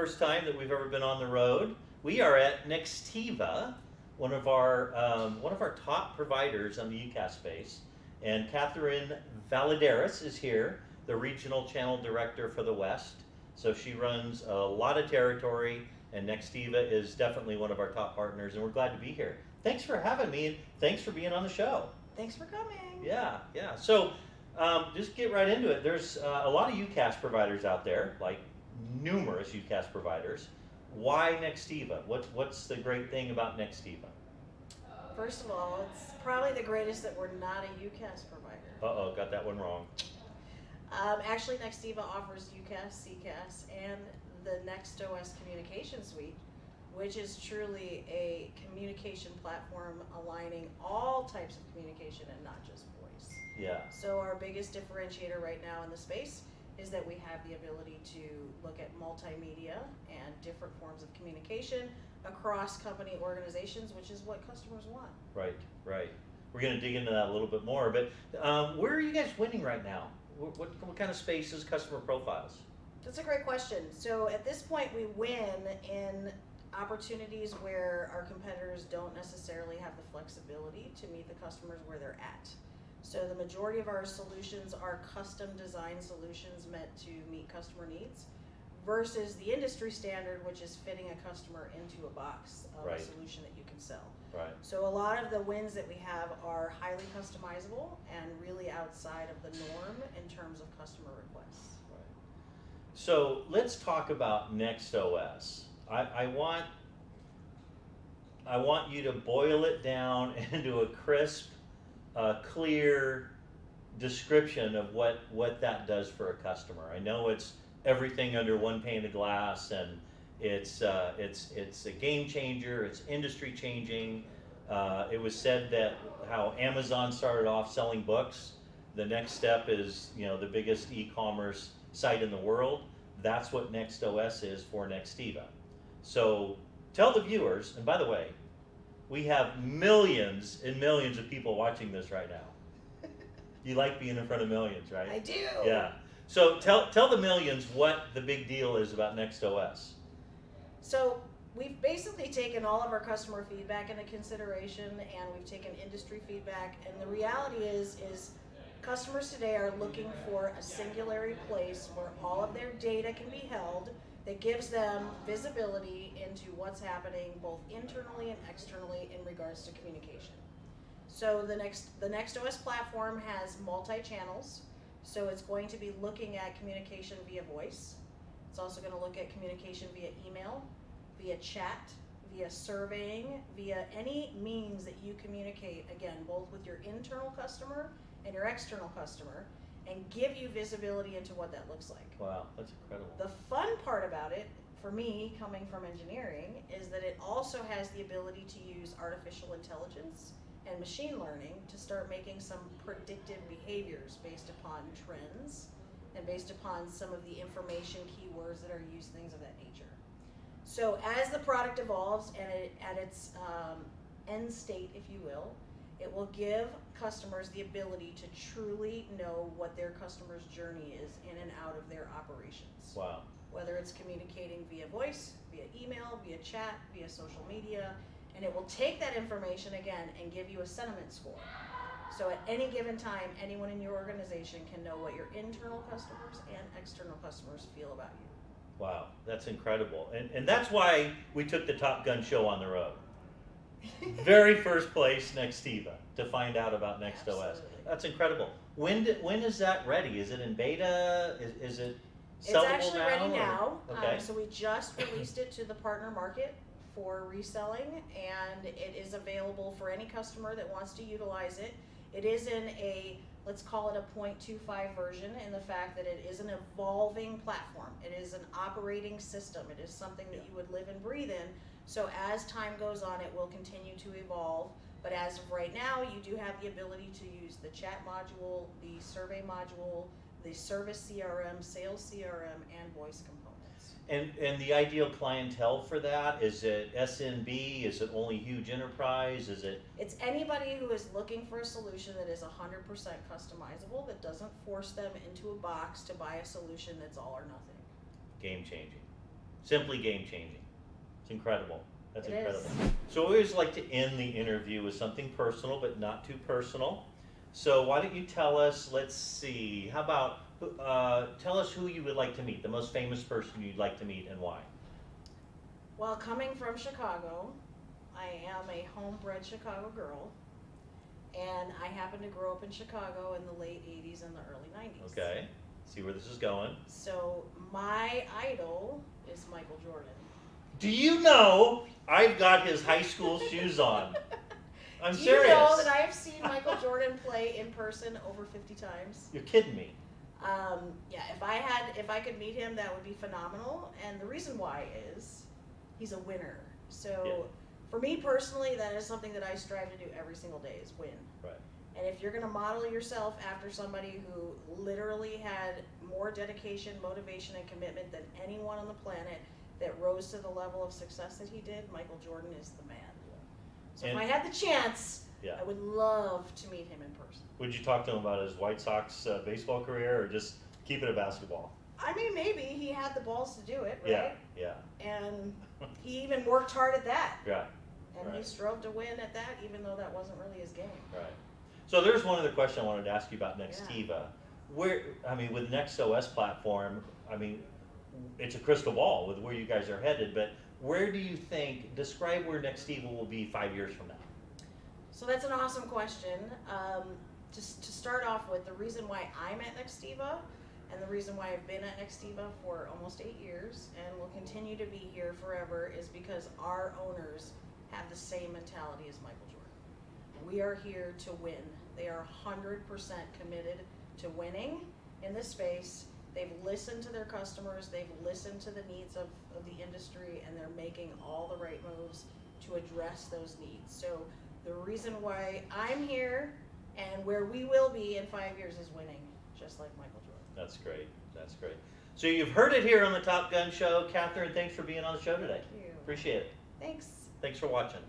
first time that we've ever been on the road. We are at Nextiva, one of our top providers on the UCaaS space, and Catherine Valadares is here, the regional channel director for the West. So she runs a lot of territory, and Nextiva is definitely one of our top partners, and we're glad to be here. Thanks for having me, and thanks for being on the show. Thanks for coming. Yeah. So just get right into it. There's a lot of UCaaS providers out there, like numerous UCaaS providers. Why Nextiva? What's the great thing about Nextiva? First of all, it's probably the greatest that we're not a UCaaS provider. Uh-oh, got that one wrong. Actually, Nextiva offers UCaaS, CCaaS, and the NextOS communication suite, which is truly a communication platform aligning all types of communication and not just voice. Yeah. So our biggest differentiator right now in the space is that we have the ability to look at multimedia and different forms of communication across company organizations, which is what customers want. Right. We're going to dig into that a little bit more, but where are you guys winning right now? What kind of spaces, customer profiles? That's a great question. So at this point, we win in opportunities where our competitors don't necessarily have the flexibility to meet the customers where they're at. So the majority of our solutions are custom design solutions meant to meet customer needs versus the industry standard, which is fitting a customer into a box of Right. a solution that you can sell. Right. So a lot of the wins that we have are highly customizable and really outside of the norm in terms of customer requests. Right. So let's talk about NextOS. I want you to boil it down into a crisp, clear description of what that does for a customer. I know it's everything under one pane of glass, and it's a game changer. It's industry changing. It was said that how Amazon started off selling books, the next step is the biggest e-commerce site in the world. That's what NextOS is for Nextiva. So tell the viewers, and by the way, we have millions and millions of people watching this right now. You like being in front of millions, right? I do. Yeah. So tell the millions what the big deal is about NextOS. So we've basically taken all of our customer feedback into consideration, and we've taken industry feedback, and the reality is customers today are looking for a singular place where all of their data can be held that gives them visibility into what's happening both internally and externally in regards to communication. So the NextOS platform has multi-channels, so it's going to be looking at communication via voice. It's also going to look at communication via email, via chat, via surveying, via any means that you communicate, again, both with your internal customer and your external customer, and give you visibility into what that looks like. Wow, that's incredible. The fun part about it, for me, coming from engineering, is that it also has the ability to use artificial intelligence and machine learning to start making some predictive behaviors based upon trends and based upon some of the information keywords that are used, things of that nature. So as the product evolves and at its end state, if you will, it will give customers the ability to truly know what their customer's journey is in and out of their operations. Wow. Whether it's communicating via voice, via email, via chat, via social media, and it will take that information again and give you a sentiment score. So at any given time, anyone in your organization can know what your internal customers and external customers feel about you. Wow, that's incredible. And that's why we took the Top Gun show on the road. Very first place, Nextiva, to find out about NextOS. Absolutely. That's incredible. When is that ready? Is it in beta? Is it sellable now? It's actually ready now. Okay. So we just released it to the partner market for reselling, and it is available for any customer that wants to utilize it. It is in a, let's call it a 0.25 version, in the fact that it is an evolving platform. It is an operating system. It is something that you would live and breathe in. So as time goes on, it will continue to evolve. But as of right now, you do have the ability to use the chat module, the survey module, the service CRM, sales CRM, and voice components. And the ideal clientele for that, is it SMB? Is it only huge enterprise? Is it? It's anybody who is looking for a solution that is 100% customizable, that doesn't force them into a box to buy a solution that's all or nothing. Game changing. Simply game changing. It's incredible. That's It incredible. is. So I always like to end the interview with something personal, but not too personal. So why don't you tell us, let's see, how about, tell us who you would like to meet, the most famous person you'd like to meet and why. Well, coming from Chicago, I am a homebred Chicago girl, and I happen to grow up in Chicago in the late 80s and the early 90s. Okay, see where this is going. So my idol is Michael Jordan. Do you know I've got his high school shoes on? I'm Do serious. you know that I have seen Michael Jordan play in person over 50 times? You're kidding me. Yeah, if I could meet him, that would be phenomenal. And the reason why is he's a winner. So Yeah. for me personally, that is something that I strive to do every single day is win. Right. And if you're going to model yourself after somebody who literally had more dedication, motivation, and commitment than anyone on the planet that rose to the level of success that he did, Michael Jordan is the man. So And- if I had the chance, Yeah. I would love to meet him in person. Would you talk to him about his White Sox baseball career, or just keep it at basketball? I mean, maybe he had the balls to do it, right? Yeah, yeah, And he even worked hard at that. right, And he Right. strove to win at that, even though that wasn't really his game. right. So there's one other question I wanted to ask you about Nextiva. With NextOS platform, it's a crystal ball with where you guys are headed, but where do you think, describe where Nextiva will be 5 years from now? So that's an awesome question. To start off with, the reason why I'm at Nextiva and the reason why I've been at Nextiva for almost 8 years and will continue to be here forever is because our owners have the same mentality as Michael Jordan. We are here to win. They are 100% committed to winning in this space. They've listened to their customers, they've listened to the needs of the industry, and they're making all the right moves to address those needs. So the reason why I'm here and where we will be in 5 years is winning, just like Michael Jordan. That's great, that's great. So you've heard it here on the Top Gun Show. Catherine, thanks for being on the show today. Thank you. Appreciate it. Thanks. Thanks for watching.